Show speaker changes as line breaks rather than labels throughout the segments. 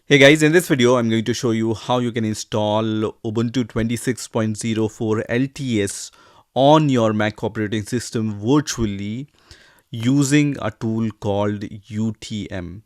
Hey guys, in this video I'm going to show you how you can install Ubuntu 26.04 LTS on your Mac operating system virtually using a tool called UTM.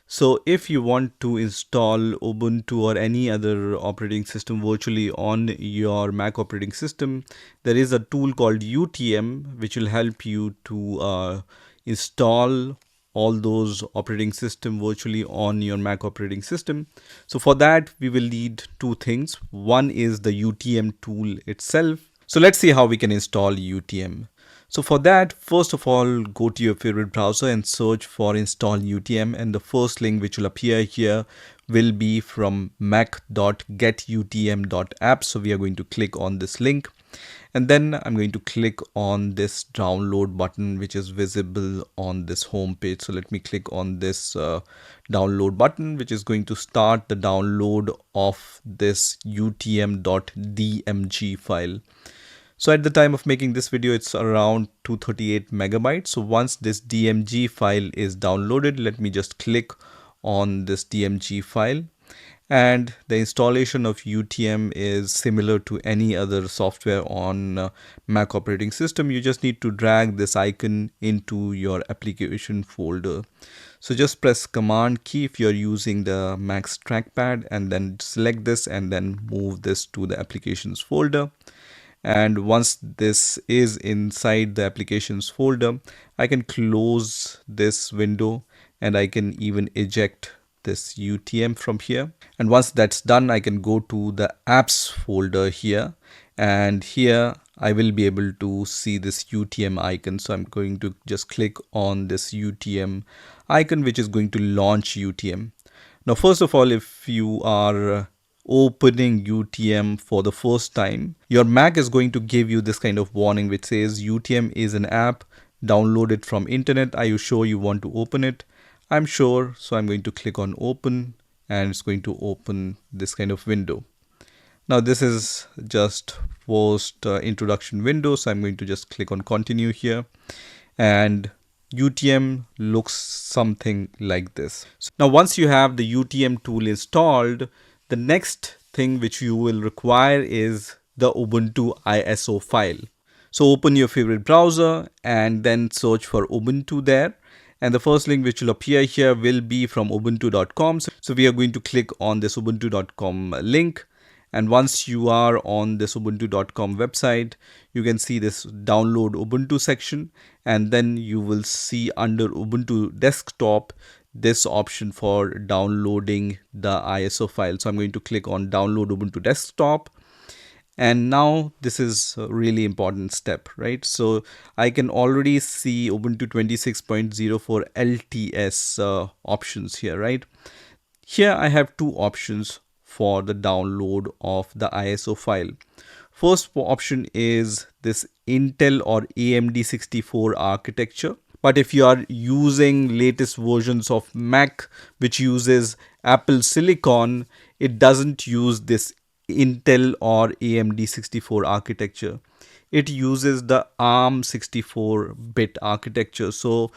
So if you want to install Ubuntu or any other operating system virtually on your Mac operating system, there is a tool called UTM which will help you to install all those operating system virtually on your Mac operating system. So for that we will need two things. One is the UTM tool itself. So let's see how we can install UTM. So for that, first of all, go to your favorite browser and search for install UTM, and the first link which will appear here will be from mac.getutm.app. So we are going to click on this link, and then I'm going to click on this download button which is visible on this home page. So let me click on this download button, which is going to start the download of this utm.dmg file. So at the time of making this video, it's around 238 megabytes. So once this DMG file is downloaded, let me just click on this DMG file. And the installation of UTM is similar to any other software on Mac operating system. You just need to drag this icon into your application folder. So just press Command key if you're using the Mac's trackpad, and then select this and then move this to the applications folder. And once this is inside the applications folder, I can close this window and I can even eject this UTM from here. And once that's done, I can go to the apps folder here, and here I will be able to see this UTM icon. So I'm going to just click on this UTM icon, which is going to launch UTM. Now, first of all, if you are opening UTM for the first time, your Mac is going to give you this kind of warning which says UTM is an app downloaded from internet. Are you sure you want to open it? I'm sure, so I'm going to click on open, and it's going to open this kind of window. Now this is just first introduction window, so I'm going to just click on continue here, and UTM looks something like this. So now once you have the UTM tool installed, the next thing which you will require is the Ubuntu ISO file. So open your favorite browser and then search for Ubuntu there. And the first link which will appear here will be from ubuntu.com. So we are going to click on this ubuntu.com link. And once you are on this ubuntu.com website, you can see this download Ubuntu section, and then you will see under Ubuntu desktop this option for downloading the ISO file. So I'm going to click on download Ubuntu desktop. And now this is a really important step, right? So I can already see Ubuntu 26.04 LTS options here, right? Here I have two options for the download of the ISO file. First option is this Intel or AMD 64 architecture. But if you are using latest versions of Mac which uses Apple Silicon, it doesn't use this Intel or AMD 64 architecture. It uses the ARM 64-bit architecture. So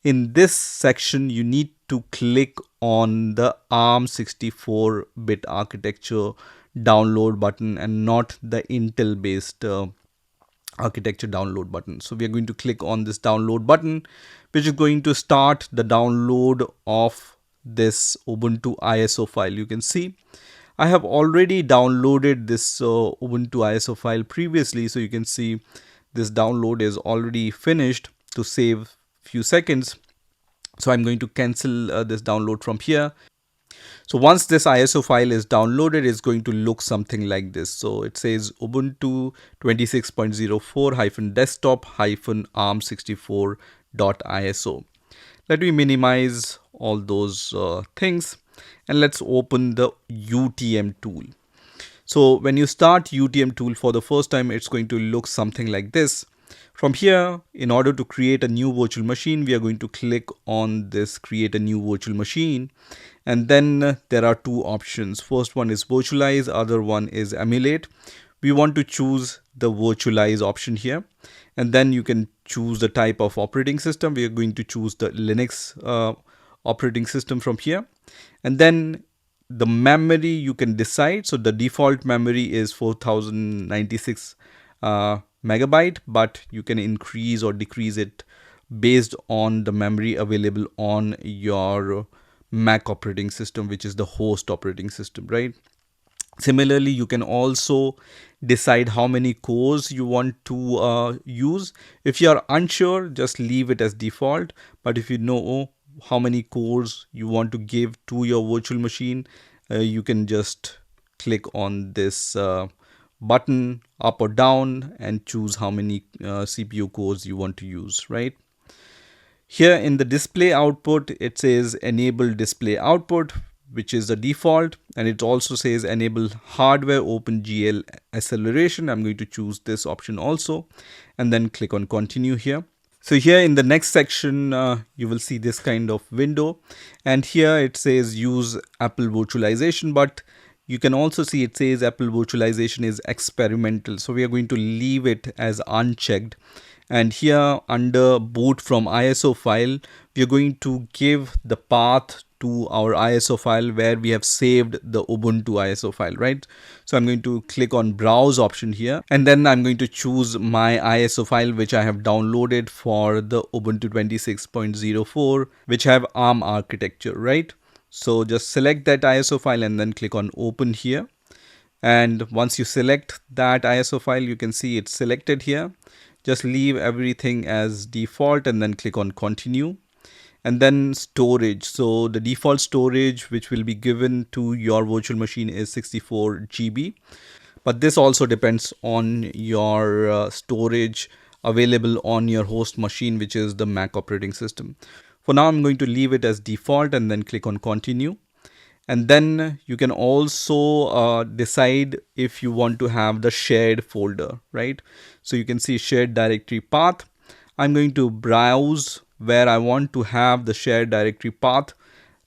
in this section, you need to click on the ARM 64-bit architecture download button and not the Intel based architecture download button. So we are going to click on this download button, which is going to start the download of this Ubuntu ISO file. You can see I have already downloaded this Ubuntu ISO file previously, so you can see this download is already finished. To save few seconds, so I'm going to cancel this download from here. So once this ISO file is downloaded, it's going to look something like this. So it says Ubuntu 26.04-desktop-arm64.iso. Let me minimize all those things, and let's open the UTM tool. So when you start UTM tool for the first time, it's going to look something like this. From here, in order to create a new virtual machine, we are going to click on this create a new virtual machine. And then there are two options. First one is virtualize, other one is emulate. We want to choose the virtualize option here. And then you can choose the type of operating system. We are going to choose the Linux operating system from here. And then The memory you can decide. So the default memory is 4096 megabyte, but you can increase or decrease it based on the memory available on your Mac operating system, which is the host operating system, right? Similarly, you can also decide how many cores you want to use. If you are unsure, just leave it as default. But if you know how many cores you want to give to your virtual machine, you can just click on this button up or down and choose how many CPU cores you want to use, right? Here in the display output, it says enable display output, which is the default, and it also says enable hardware OpenGL acceleration. I'm going to choose this option also, and then click on continue here. So here in the next section, you will see this kind of window, and here it says use Apple virtualization, but you can also see it says Apple virtualization is experimental. So we are going to leave it as unchecked. And here under boot from ISO file, we are going to give the path to our ISO file where we have saved the Ubuntu ISO file, right? So I'm going to click on browse option here, and then I'm going to choose my ISO file which I have downloaded for the Ubuntu 26.04, which have ARM architecture, right? So just select that ISO file and then click on open here. And once you select that ISO file, you can see it's selected here. Just leave everything as default and then click on continue. And then storage. So the default storage which will be given to your virtual machine is 64 GB. But this also depends on your storage available on your host machine, which is the Mac operating system. For now, I'm going to leave it as default and then click on continue. And then you can also decide if you want to have the shared folder, right? So you can see shared directory path. I'm going to browse where I want to have the shared directory path.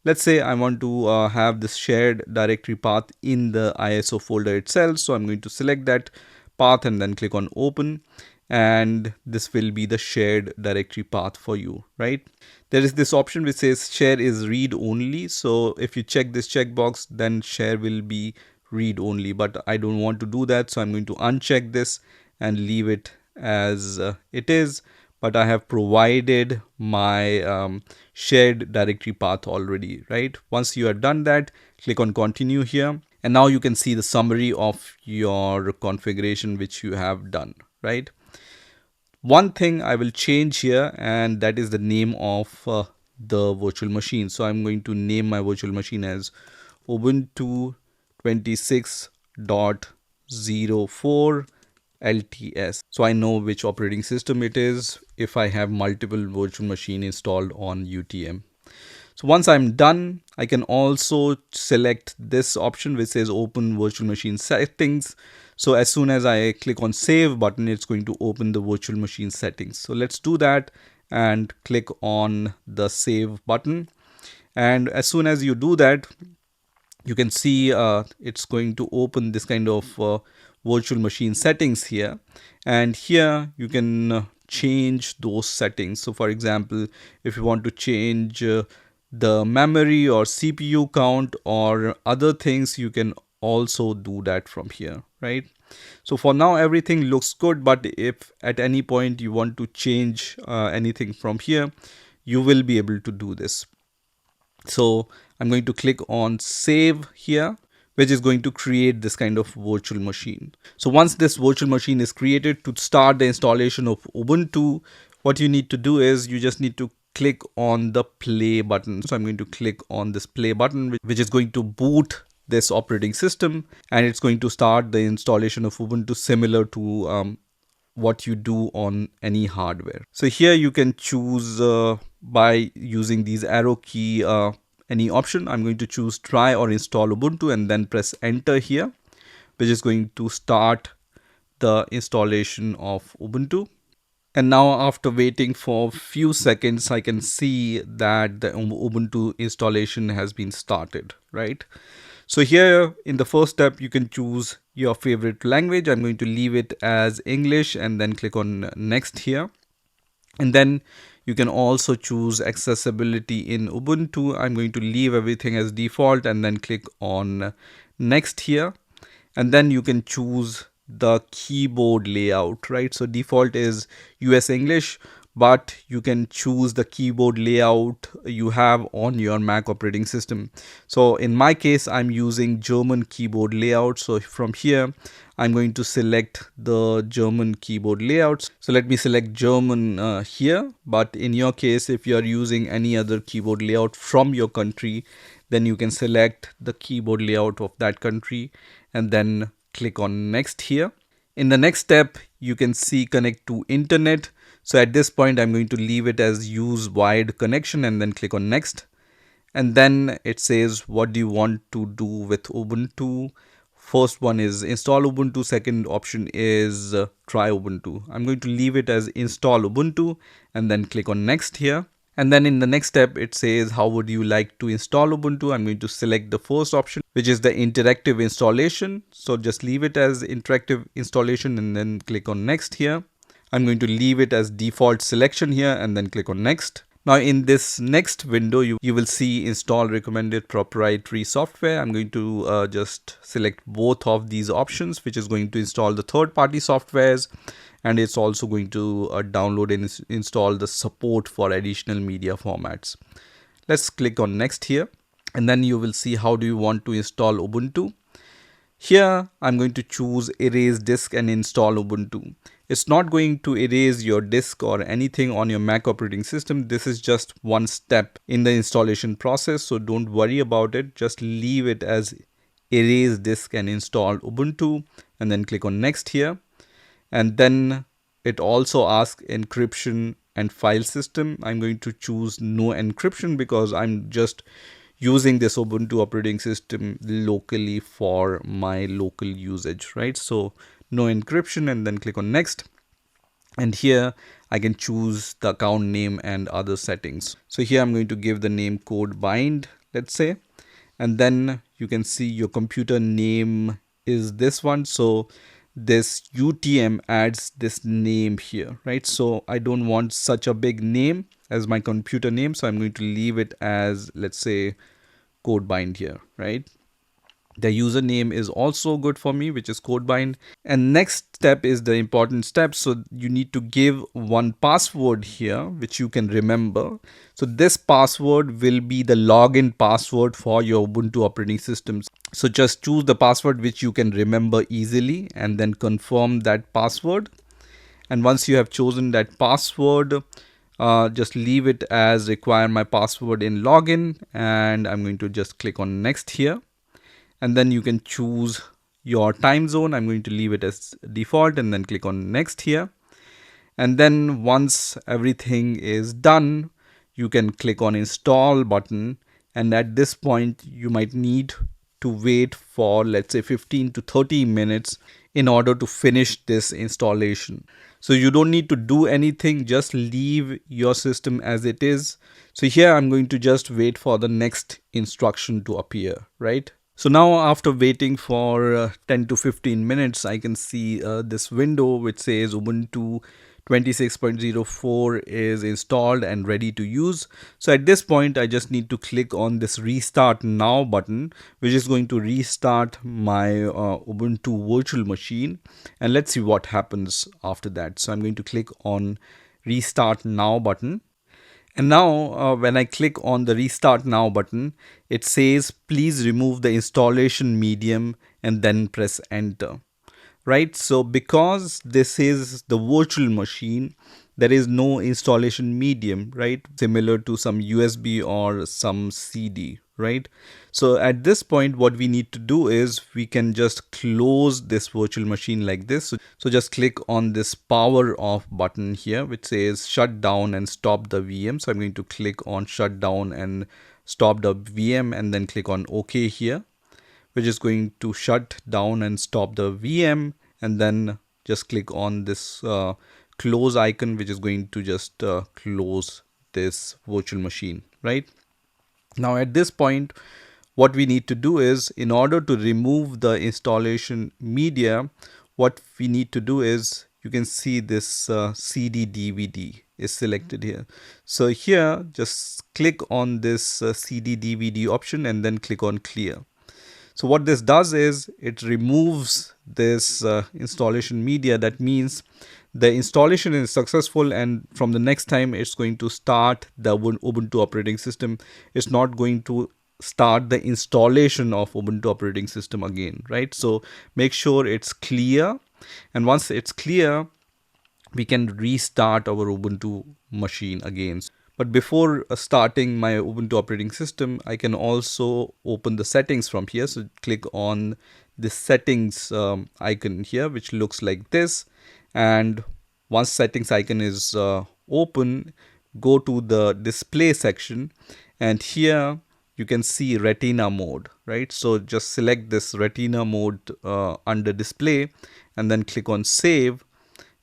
Let's say I want to have this shared directory path in the ISO folder itself. So I'm going to select that path and then click on open. And this will be the shared directory path for you, right? There is this option which says share is read only. So if you check this checkbox, then share will be read only, but I don't want to do that. So I'm going to uncheck this and leave it as it is. But I have provided my shared directory path already, right? Once you have done that, click on continue here. And now you can see the summary of your configuration which you have done, right? One thing I will change here, and that is the name of the virtual machine. So I'm going to name my virtual machine as Ubuntu 26.04 LTS. So I know which operating system it is if I have multiple virtual machine installed on UTM. So once I'm done, I can also select this option which says open virtual machine settings. So as soon as I click on save button, it's going to open the virtual machine settings. So let's do that and click on the save button. And as soon as you do that, you can see it's going to open this kind of virtual machine settings here. And here you can change those settings. So for example, if you want to change the memory or CPU count or other things, you can also do that from here, right? So for now, everything looks good, but if at any point you want to change anything from here, you will be able to do this. So I'm going to click on save here, which is going to create this kind of virtual machine. So once this virtual machine is created, to start the installation of Ubuntu, what you need to do is you just need to click on the play button. So I'm going to click on this play button, which is going to boot this operating system, and it's going to start the installation of Ubuntu similar to what you do on any hardware. So here you can choose by using these arrow key any option. I'm going to choose try or install Ubuntu and then press enter here, which is going to start the installation of Ubuntu. And now after waiting for a few seconds, I can see that the Ubuntu installation has been started, right? So here in the first step, you can choose your favorite language. I'm going to leave it as English and then click on next here. And then You can also choose accessibility in Ubuntu. I'm going to leave everything as default and then click on next here. And then you can choose the keyboard layout, right? So default is US English, but you can choose the keyboard layout you have on your Mac operating system. So in my case, I'm using German keyboard layout. So from here, I'm going to select the German keyboard layouts. So let me select German here. But in your case, if you are using any other keyboard layout from your country, then you can select the keyboard layout of that country and then click on next here. In the next step, you can see connect to internet. So at this point, I'm going to leave it as use wired connection and then click on next. And then it says, what do you want to do with Ubuntu? First one is install Ubuntu. Second option is try Ubuntu. I'm going to leave it as install Ubuntu and then click on next here. And then in the next step, it says, how would you like to install Ubuntu? I'm going to select the first option, which is the interactive installation. So just leave it as interactive installation and then click on next here. I'm going to leave it as default selection here and then click on next. Now in this next window, you will see install recommended proprietary software. I'm going to just select both of these options, which is going to install the third-party softwares. And it's also going to download and install the support for additional media formats. Let's click on next here. And then you will see how do you want to install Ubuntu. Here, I'm going to choose erase disk and install Ubuntu. It's not going to erase your disk or anything on your Mac operating system. This is just one step in the installation process. So don't worry about it. Just leave it as erase disk and install Ubuntu and then click on next here. And then it also asks encryption and file system. I'm going to choose no encryption because I'm just using this Ubuntu operating system locally for my local usage, right? So no encryption and then click on next. And here I can choose the account name and other settings. So here I'm going to give the name code bind, let's say. And then you can see your computer name is this one. So this UTM adds this name here, right? So I don't want such a big name as my computer name. So I'm going to leave it as, let's say, code bind here, right? The username is also good for me, which is code bind. And next step is the important step. So you need to give one password here, which you can remember. So this password will be the login password for your Ubuntu operating systems. So just choose the password which you can remember easily and then confirm that password. And once you have chosen that password, just leave it as require my password in login. And I'm going to just click on next here. And then you can choose your time zone. I'm going to leave it as default and then click on next here. And then once everything is done, you can click on install button. And at this point, you might need to wait for, let's say, 15 to 30 minutes in order to finish this installation. So you don't need to do anything, just leave your system as it is. So here I'm going to just wait for the next instruction to appear, right? So now after waiting for 10 to 15 minutes, I can see this window which says Ubuntu 26.04 is installed and ready to use. So at this point, I just need to click on this restart now button, which is going to restart my Ubuntu virtual machine. And let's see what happens after that. So I'm going to click on restart now button. And now when I click on the restart now button, it says, please remove the installation medium and then press enter. Right. So because this is the virtual machine, there is no installation medium, right? Similar to some USB or some CD, right? So at this point, what we need to do is we can just close this virtual machine like this. So just click on this power off button here, which says shut down and stop the VM. So I'm going to click on shut down and stop the VM and then click on OK here, which is going to shut down and stop the VM, and then just click on this close icon, which is going to just close this virtual machine, right? Now at this point, what we need to do is, in order to remove the installation media, what we need to do is, you can see this CD DVD, is selected here. So here just click on this CD DVD option and then click on clear. So what this does is it removes this installation media. That means the installation is successful, and from the next time it's going to start the Ubuntu operating system. It's not going to start the installation of Ubuntu operating system again, right? So make sure it's clear, and once it's clear, we can restart our Ubuntu machine again. But before starting my Ubuntu operating system, I can also open the settings from here. So click on the settings icon here, which looks like this. And once settings icon is open, go to the display section, and here you can see retina mode, right? So just select this retina mode under display and then click on save.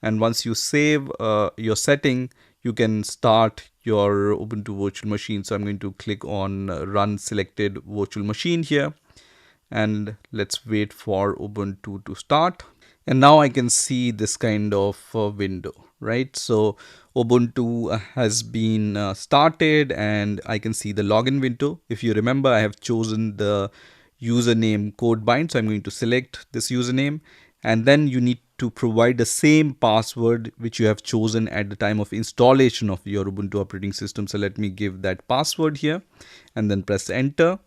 And once you save your setting, you can start your Ubuntu virtual machine. So I'm going to click on run selected virtual machine here, and let's wait for Ubuntu to start. And now I can see this kind of window, right? So Ubuntu has been started, and I can see the login window. If you remember, I have chosen the username Codebind, so I'm going to select this username, and then you need to provide the same password which you have chosen at the time of installation of your Ubuntu operating system. So let me give that password here and then press enter.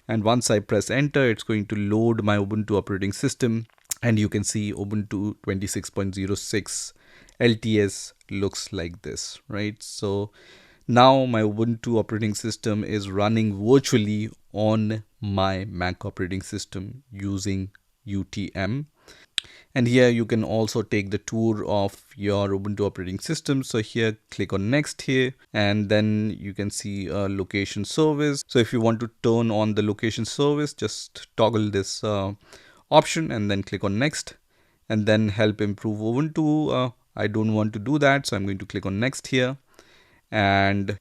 And once I press enter, it's going to load my Ubuntu operating system, and you can see Ubuntu 26.06 LTS looks like this, right? So now my Ubuntu operating system is running virtually on my Mac operating system using UTM. And here you can also take the tour of your Ubuntu operating system. So here click on next here, and then you can see location service. So if you want to turn on the location service, just toggle this option and then click on next, and then help improve Ubuntu. I don't want to do that, so I'm going to click on next here. And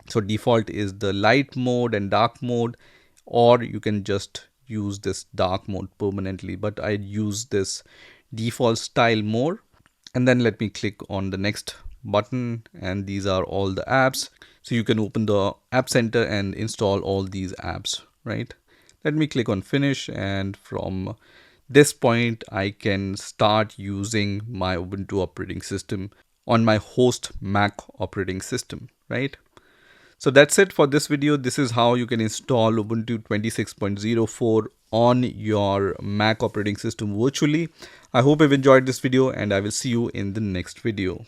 so default is the light mode and dark mode, or you can just use this dark mode permanently, but I use this default style more. And then let me click on the next button, and these are all the apps. So you can open the app center and install all these apps, right? Let me click on finish, and from this point I can start using my Ubuntu operating system on my host Mac operating system, right? So that's it for this video. This is how you can install Ubuntu 26.04 on your Mac operating system virtually. I hope you've enjoyed this video, and I will see you in the next video.